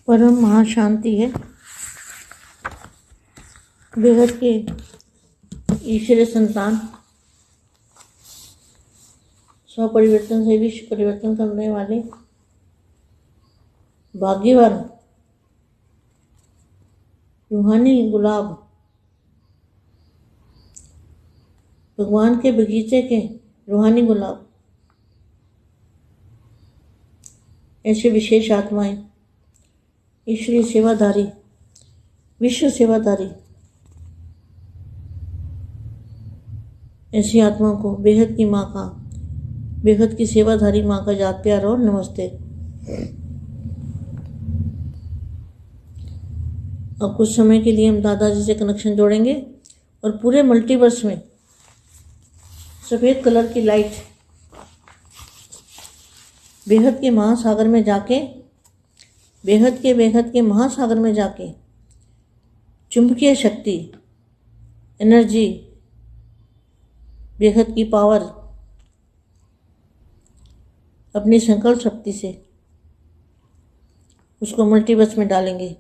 परम महाशांति है। बेहद के ईश्वरीय संतान स्व परिवर्तन से विश्व परिवर्तन करने वाले भाग्यवान रूहानी गुलाब, भगवान के बगीचे के रूहानी गुलाब, ऐसे विशेष आत्माएं, ईश्वरीय सेवाधारी, विश्व सेवाधारी, ऐसी आत्माओं को बेहद की माँ का, बेहद की सेवाधारी माँ का याद प्यार और नमस्ते। अब कुछ समय के लिए हम दादाजी से कनेक्शन जोड़ेंगे और पूरे मल्टीवर्स में सफ़ेद कलर की लाइट बेहद के महासागर में जाके, बेहद के महासागर में जाके चुंबकीय शक्ति, एनर्जी, बेहद की पावर अपनी संकल्प शक्ति से उसको मल्टीवर्स में डालेंगे।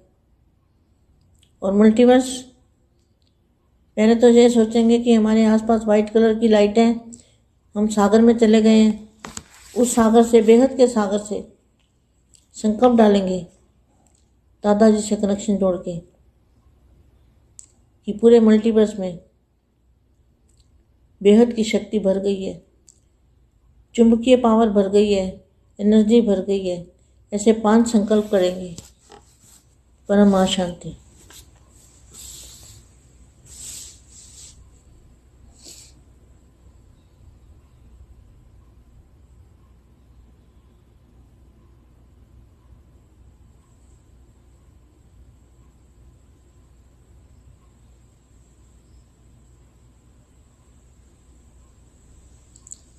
और मल्टीवर्स पहले तो ये सोचेंगे कि हमारे आसपास वाइट कलर की लाइट है, हम सागर में चले गए हैं। उस सागर से, बेहद के सागर से संकल्प डालेंगे दादाजी से कनेक्शन जोड़ के कि पूरे मल्टीवर्स में बेहद की शक्ति भर गई है, चुंबकीय पावर भर गई है, एनर्जी भर गई है। ऐसे 5 संकल्प करेंगे। परम शांति।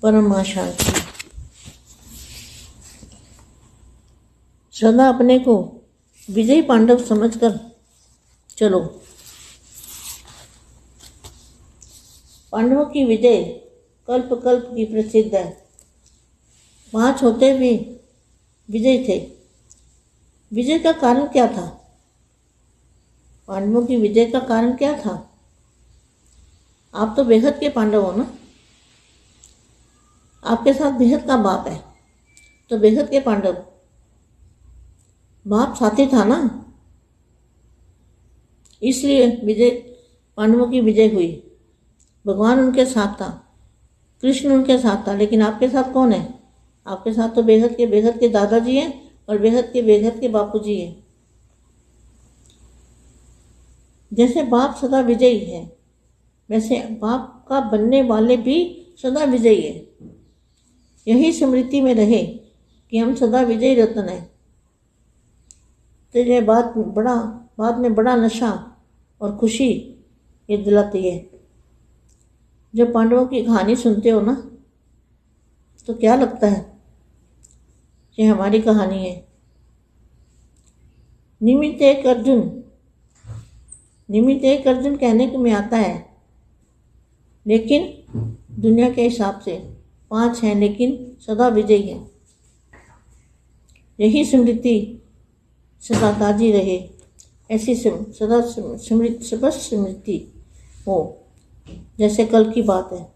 परम शांति। सदा अपने को विजयी पांडव समझकर चलो। पांडवों की विजय कल्प कल्प की प्रसिद्ध है। 5 होते भी विजय थे। विजय का कारण क्या था? पांडवों की विजय का कारण क्या था? आप तो बेहद के पांडव हो ना। आपके साथ बेहद का बाप है, तो बेहद के पांडव, बाप साथी था ना, इसलिए विजय, पांडवों की विजय हुई। भगवान उनके साथ था, कृष्ण उनके साथ था, लेकिन आपके साथ कौन है? आपके साथ तो बेहद के दादाजी हैं और बेहद के बापूजी हैं। जैसे बाप सदा विजयी है, वैसे बाप का बनने वाले भी सदा विजयी है। यही स्मृति में रहे कि हम सदा विजयी रत्न हैं। तो ये बात बाद में बड़ा नशा और खुशी ये दिलाती है। जब पांडवों की कहानी सुनते हो ना, तो क्या लगता है कि हमारी कहानी है। निमित्त एक अर्जुन कहने को में आता है, लेकिन दुनिया के हिसाब से 5 हैं, लेकिन सदा विजयी है। यही स्मृति सदा ताजी रहे, ऐसी सदा स्मृति हो जैसे कल की बात है।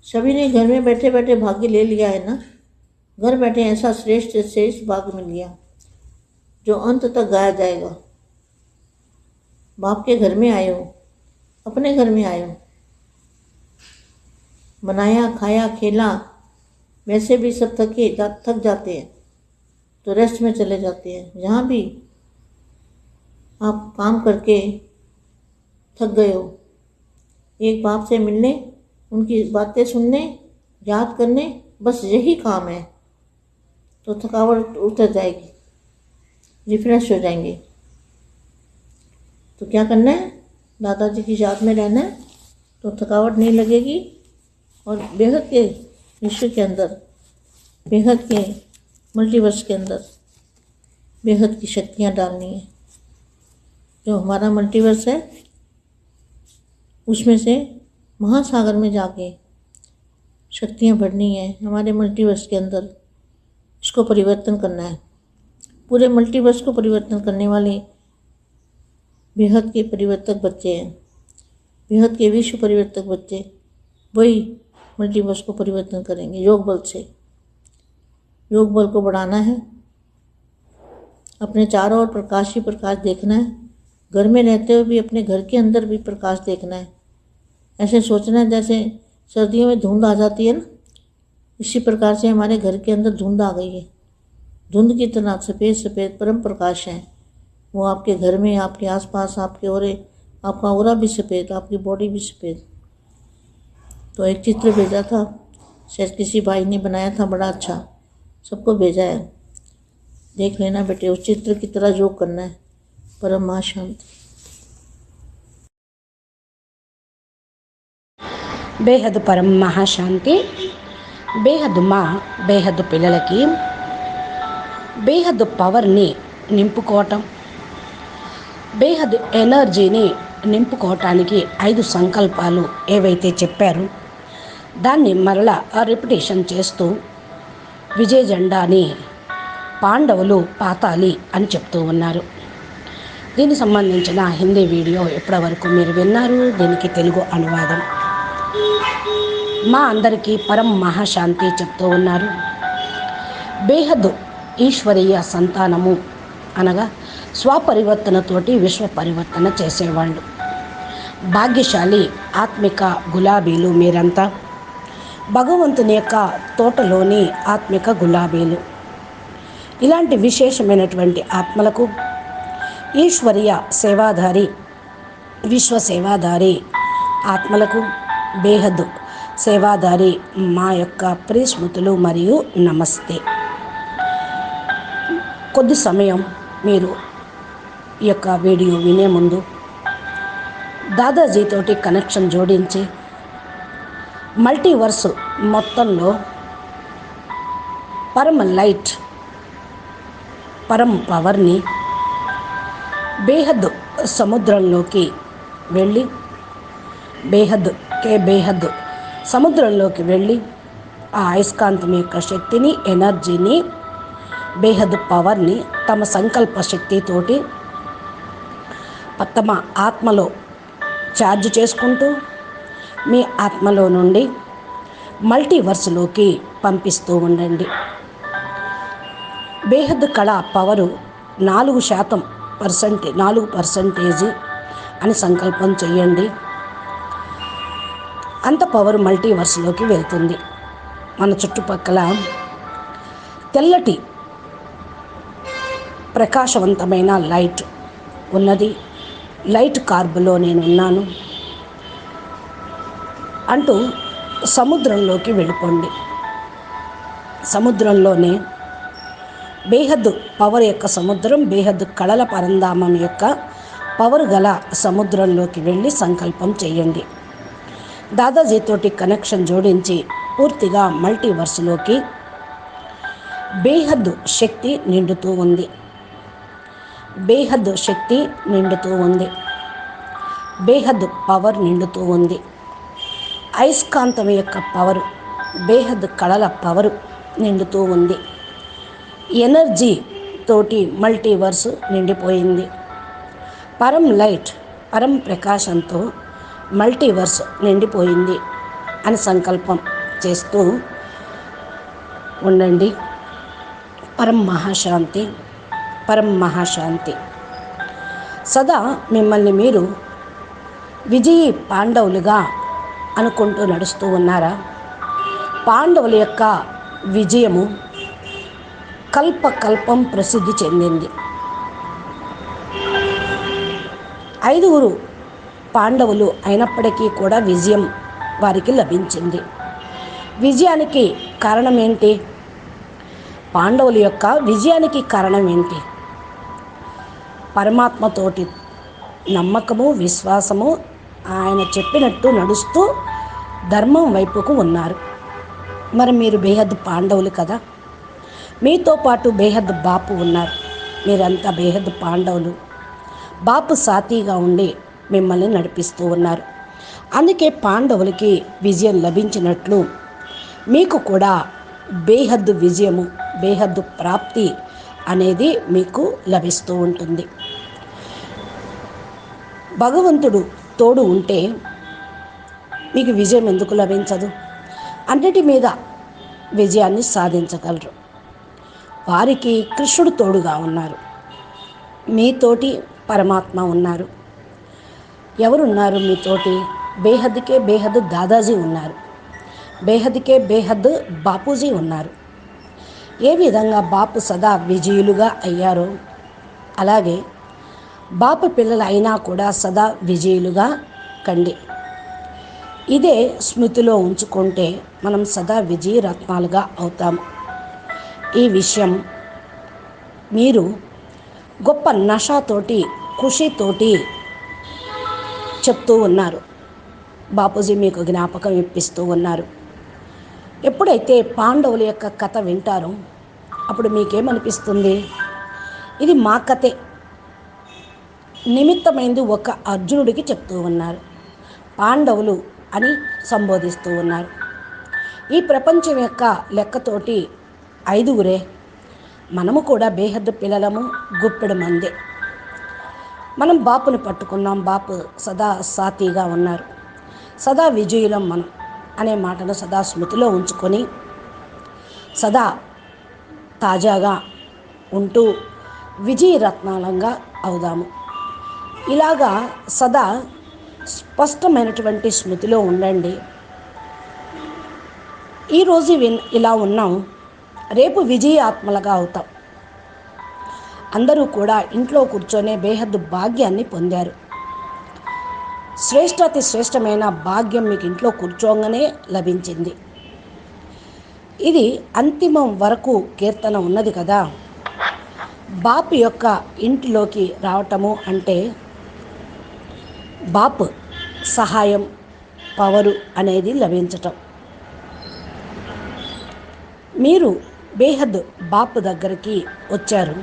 सभी ने घर में बैठे बैठे भाग्य ले लिया है ना। घर बैठे ऐसा श्रेष्ठ भाग्य मिल गया जो अंत तक गाया जाएगा। बाप के घर में आए हो, अपने घर में आए हो, बनाया, खाया, खेला, वैसे भी सब थक जाते हैं तो रेस्ट में चले जाते हैं। जहाँ भी आप काम करके थक गए हो, एक बाप से मिलने, उनकी बातें सुनने, याद करने, बस यही काम है, तो थकावट उतर जाएगी, रिफ्रेश हो जाएंगे। तो क्या करना है? दादाजी की याद में रहना है, तो थकावट नहीं लगेगी। और बेहद के विश्व के अंदर, बेहद के मल्टीवर्स के अंदर बेहद की शक्तियाँ डालनी है। जो हमारा मल्टीवर्स है, उसमें से महासागर में जाके शक्तियाँ भरनी है हमारे मल्टीवर्स के अंदर। इसको परिवर्तन करना है। पूरे मल्टीवर्स को परिवर्तन करने वाले बेहद के परिवर्तक बच्चे हैं। बेहद के विश्व परिवर्तक बच्चे वही मल्टीवर्स को परिवर्तन करेंगे योग बल से। योग बल को बढ़ाना है, अपने चारों ओर प्रकाश ही प्रकाश देखना है, घर में रहते हुए भी अपने घर के अंदर भी प्रकाश देखना है। ऐसे सोचना है जैसे सर्दियों में धुंध आ जाती है ना, इसी प्रकार से हमारे घर के अंदर धुंध आ गई है। धुंध की तरह सफ़ेद सफ़ेद परम प्रकाश है, वो आपके घर में, आपके आसपास, आपके ओरे, आपका ओरा भी सफ़ेद, आपकी बॉडी भी सफ़ेद। तो एक चित्र भेजा था, शायद किसी भाई ने बनाया था, बड़ा अच्छा, सबको भेजा है, देख लेना बेटे। उस चित्र की तरह योग करना है। परम महाशांति। బేహద్దు పరం మహాశాంతి. బేహద్దు మా బేహద్దు పిల్లలకి బేహద్దు పవర్ని నింపుకోవటం, బేహద్దు ఎనర్జీని నింపుకోవటానికి 5 సంకల్పాలు ఏవైతే చెప్పారో దాన్ని మరలా రిపిటేషన్ చేస్తూ విజయ జెండాని పాండవులు పాతాలి అని చెప్తూ ఉన్నారు. దీనికి సంబంధించిన హిందీ వీడియో ఇప్పటివరకు మీరు విన్నారు. దీనికి తెలుగు అనువాదం. మా అందరికీ పరం మహాశాంతి చెప్తూ ఉన్నారు. బేహద్దు ఈశ్వరీయ సంతానము అనగా స్వపరివర్తనతోటి విశ్వ పరివర్తన చేసేవాళ్ళు. భాగ్యశాలి ఆత్మిక గులాబీలు మీరంతా. భగవంతుని యొక్క తోటలోని ఆత్మిక గులాబీలు. ఇలాంటి విశేషమైనటువంటి ఆత్మలకు ఈశ్వరీయ సేవాధారి, విశ్వ సేవాధారి ఆత్మలకు బేహద్దు సేవాధారి మా యొక్క ప్రియస్మృతులు మరియు నమస్తే. కొద్ది సమయం మీరు ఈ యొక్క వీడియో వినే ముందు దాదాజీతోటి కనెక్షన్ జోడించి మల్టీవర్స్ మొత్తంలో పరమ లైట్, పరం పవర్ని బేహద్దు సముద్రంలోకి వెళ్ళి, బేహద్దు సముద్రంలోకి వెళ్ళి ఆ అయస్కాంతం యొక్క శక్తిని, ఎనర్జీని, బేహద్దు పవర్ని తమ సంకల్ప శక్తితోటి తమ ఆత్మలో ఛార్జ్ చేసుకుంటూ మీ ఆత్మలో నుండి మల్టీవర్స్లోకి పంపిస్తూ ఉండండి. బేహద్దు కళ పవరు 4% అని సంకల్పం చేయండి. అంత పవర్ మల్టీవర్స్లోకి వెళ్తుంది. మన చుట్టుపక్కల తెల్లటి ప్రకాశవంతమైన లైట్ ఉన్నది. లైట్ కార్బులో నేనున్నాను అంటూ సముద్రంలోకి వెళ్ళిపోండి. సముద్రంలోనే బేహద్దు పవర్ యొక్క సముద్రం, బేహద్దు కళల పరంధామం యొక్క పవర్ గల సముద్రంలోకి వెళ్ళి సంకల్పం చేయండి. దాదాజీతోటి కనెక్షన్ జోడించి పూర్తిగా మల్టీవర్స్లోకి బేహద్దు శక్తి నిండుతూ ఉంది. బేహద్దు శక్తి నిండుతూ ఉంది. బేహద్దు పవర్ నిండుతూ ఉంది. అయస్కాంతం యొక్క పవరు, బేహద్దు కళల పవరు నిండుతూ ఉంది. ఎనర్జీ తోటి మల్టీవర్స్ నిండిపోయింది. పరం లైట్, పరం ప్రకాశంతో మల్టీవర్స్ నిండిపోయింది అని సంకల్పం చేస్తూ ఉండండి. పరం మహాశాంతి, పరం మహాశాంతి. సదా మిమ్మల్ని మీరు విజయీ పాండవులుగా అనుకుంటూ నడుస్తూ ఉన్నారా? పాండవుల యొక్క విజయము కల్పకల్పం ప్రసిద్ధి చెందింది. 5 పాండవులు అయినప్పటికీ కూడా విజయం వారికి లభించింది. విజయానికి కారణం ఏంటి? పాండవుల యొక్క విజయానికి కారణం ఏంటి? పరమాత్మతోటి నమ్మకము, విశ్వాసము, ఆయన చెప్పినట్టు నడుస్తూ ధర్మం వైపుకు ఉన్నారు. మరి మీరు బేహద్దు పాండవులు కదా. మీతో పాటు బేహద్దు బాపు ఉన్నారు. మీరంతా బేహద్దు పాండవులు. బాపు సాతీగా ఉండి మిమ్మల్ని నడిపిస్తూ ఉన్నారు. అందుకే పాండవులకి విజయం లభించినట్లు మీకు కూడా బేహద్దు విజయము, బేహద్దు ప్రాప్తి అనేది మీకు లభిస్తూ ఉంటుంది. భగవంతుడు తోడు ఉంటే మీకు విజయం ఎందుకు లభించదు? అన్నిటి మీద విజయాన్ని సాధించగలరు. వారికి కృష్ణుడు తోడుగా ఉన్నారు. మీతోటి పరమాత్మ ఉన్నారు. ఎవరున్నారు మీతోటి? బేహద్కే బేహద్ దాదాజీ ఉన్నారు. బేహద్కే బేహద్ బాపూజీ ఉన్నారు. ఏ విధంగా బాపు సదా విజయులుగా అయ్యారో అలాగే బాపు పిల్లలు అయినా కూడా సదా విజయులుగా కండి. ఇదే స్మృతిలో ఉంచుకుంటే మనం సదా విజయరత్నాలుగా అవుతాము. ఈ విషయం మీరు గొప్ప నషతోటి ఖుషితోటి చెప్తూ ఉన్నారు. బాపూజీ మీకు జ్ఞాపకం ఇప్పిస్తూ ఉన్నారు. ఎప్పుడైతే పాండవుల యొక్క కథ వింటారో అప్పుడు మీకేమనిపిస్తుంది? ఇది మా కథే. నిమిత్తమైంది ఒక అర్జునుడికి చెప్తూ ఉన్నారు. పాండవులు అని సంబోధిస్తూ ఉన్నారు. ఈ ప్రపంచం యొక్క లెక్కతోటి 5గురే. మనము కూడా బేహద్దు పిల్లలము, గుప్పెడు మందే. మనం బాపుని పట్టుకున్నాం. బాపు సదా సాతిగా ఉన్నారు. సదా విజయులం మనం అనే మాటను సదా స్మృతిలో ఉంచుకొని సదా తాజాగా ఉంటూ విజయరత్నాలంగా అవుదాము. ఇలాగా సదా స్పష్టమైనటువంటి స్మృతిలో ఉండండి. ఈరోజు ఇలా ఉన్నాం, రేపు విజయాత్మలుగా అవుతాం. అందరూ కూడా ఇంట్లో కూర్చొనే బేహద్దు భాగ్యాన్ని పొందారు. శ్రేష్టాతి శ్రేష్టమైన భాగ్యం మీకు ఇంట్లో కూర్చోగానే లభించింది. ఇది అంతిమం వరకు కీర్తన ఉన్నది కదా. బాపు యొక్క ఇంటిలోకి రావటము అంటే బాపు సహాయం, పవరు అనేది లభించటం. మీరు బేహద్ బాపు దగ్గరికి వచ్చారు.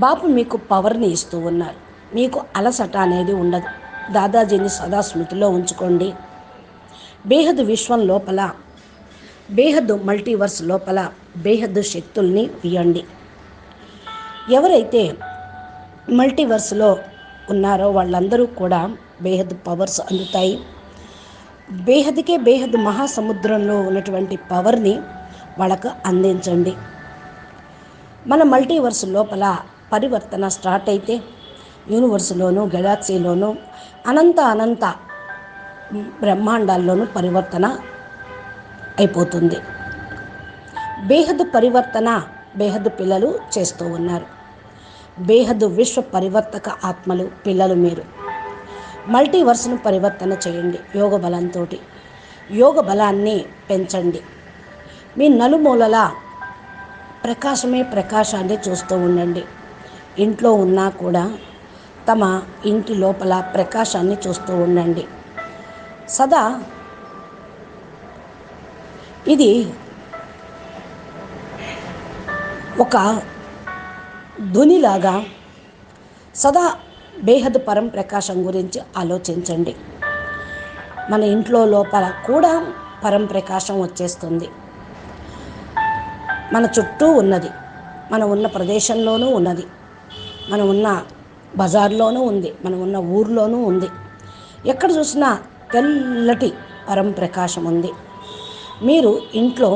బాపు మీకు పవర్ని ఇస్తూ ఉన్నారు. మీకు అలసట అనేది ఉండదు. దాదాజీని సదా స్మృతిలో ఉంచుకోండి. బేహద్ విశ్వం లోపల, బేహద్ మల్టీవర్స్ లోపల బేహద్ శక్తుల్ని ఇవ్వండి. ఎవరైతే మల్టీవర్స్లో ఉన్నారో వాళ్ళందరూ కూడా బేహద్ పవర్స్ అందుతాయి. బేహద్కే బేహద్ మహాసముద్రంలో ఉన్నటువంటి పవర్ని వాళ్ళకు అందించండి. మన మల్టీవర్స్ లోపల పరివర్తన స్టార్ట్ అయితే యూనివర్స్లోనూ, గెలాక్సీలోనూ, అనంత బ్రహ్మాండాల్లోనూ పరివర్తన అయిపోతుంది. బేహద్ పరివర్తన బేహద్ పిల్లలు చేస్తూ ఉన్నారు. బేహద్ విశ్వ పరివర్తక ఆత్మలు పిల్లలు మీరు. మల్టీవర్స్ను పరివర్తన చేయండి యోగ బలంతో. యోగ బలాన్ని పెంచండి. మీ నలుమూలల ప్రకాశమే ప్రకాశాన్ని చూస్తూ ఉండండి. ఇంట్లో ఉన్నా కూడా తమ ఇంటి లోపల ప్రకాశాన్ని చూస్తూ ఉండండి. సదా ఇది ఒక ధ్వనిలాగా సదా బేహద్ పరం ప్రకాశం గురించి ఆలోచించండి. మన ఇంట్లో లోపల కూడా పరం ప్రకాశం వచ్చేస్తుంది. మన చుట్టూ ఉన్నది, మనం ఉన్న ప్రదేశంలోనూ ఉన్నది, మనం ఉన్న బజార్లోనూ ఉంది, మనం ఉన్న ఊర్లోనూ ఉంది. ఎక్కడ చూసినా తెల్లటి పరం ప్రకాశం ఉంది. మీరు ఇంట్లో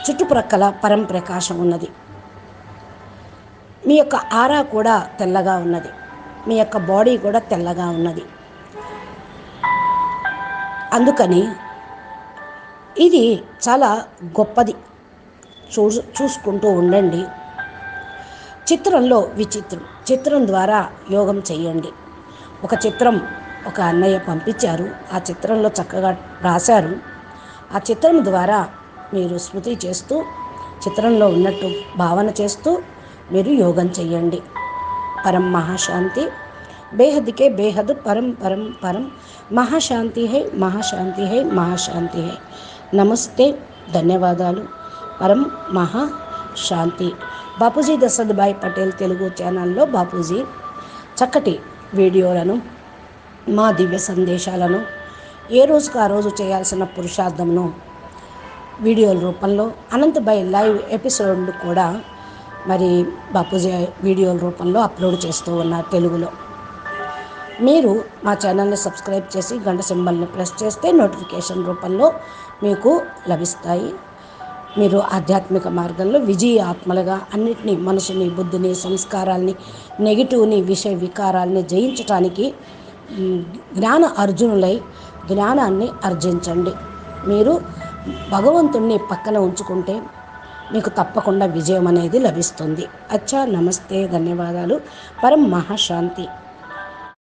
చుట్టుప్రక్కల పరం ప్రకాశం ఉన్నది. మీ యొక్క ఆరా కూడా తెల్లగా ఉన్నది. మీ యొక్క బాడీ కూడా తెల్లగా ఉన్నది. అందుకని ఇది చాలా గొప్పది. చూసుకుంటూ ఉండండి. చిత్రంలో విచిత్రం. చిత్రం ద్వారా యోగం చేయండి. ఒక చిత్రం ఒక అన్నయ్య పంపించారు. ఆ చిత్రంలో చక్కగా రాశారు. ఆ చిత్రం ద్వారా మీరు స్మృతి చేస్తూ, చిత్రంలో ఉన్నట్టు భావన చేస్తూ మీరు యోగం చేయండి. పరం మహాశాంతి. బేహద్కే బేహద్ పరం పరం పరం మహాశాంతి హై, మహాశాంతి హై, మహాశాంతి హై. నమస్తే, ధన్యవాదాలు. పరం మహాశాంతి. బాపూజీ దశరథభాయ్ పటేల్ తెలుగు ఛానల్లో బాపూజీ చక్కటి వీడియోలను, మా దివ్య సందేశాలను, ఏ రోజుకు ఆ రోజు చేయాల్సిన పురుషార్థమును వీడియోల రూపంలో, అనంతభాయ్ లైవ్ ఎపిసోడ్లు కూడా మరి బాపూజీ వీడియోల రూపంలో అప్లోడ్ చేస్తూ ఉన్నారు తెలుగులో. మీరు మా ఛానల్ని సబ్స్క్రైబ్ చేసి గంట సింబల్ని ప్రెస్ చేస్తే నోటిఫికేషన్ రూపంలో మీకు లభిస్తాయి. మీరు ఆధ్యాత్మిక మార్గంలో విజయ ఆత్మలుగా అన్నిటినీ, మనసుని, బుద్ధిని, సంస్కారాల్ని, నెగిటివ్ని, విషయ వికారాల్ని జయించటానికి జ్ఞాన అర్జునులై జ్ఞానాన్ని ఆర్జించండి. మీరు భగవంతుణ్ణి పక్కన ఉంచుకుంటే మీకు తప్పకుండా విజయం అనేది లభిస్తుంది. అచ్చా, నమస్తే, ధన్యవాదాలు. పరం మహాశాంతి.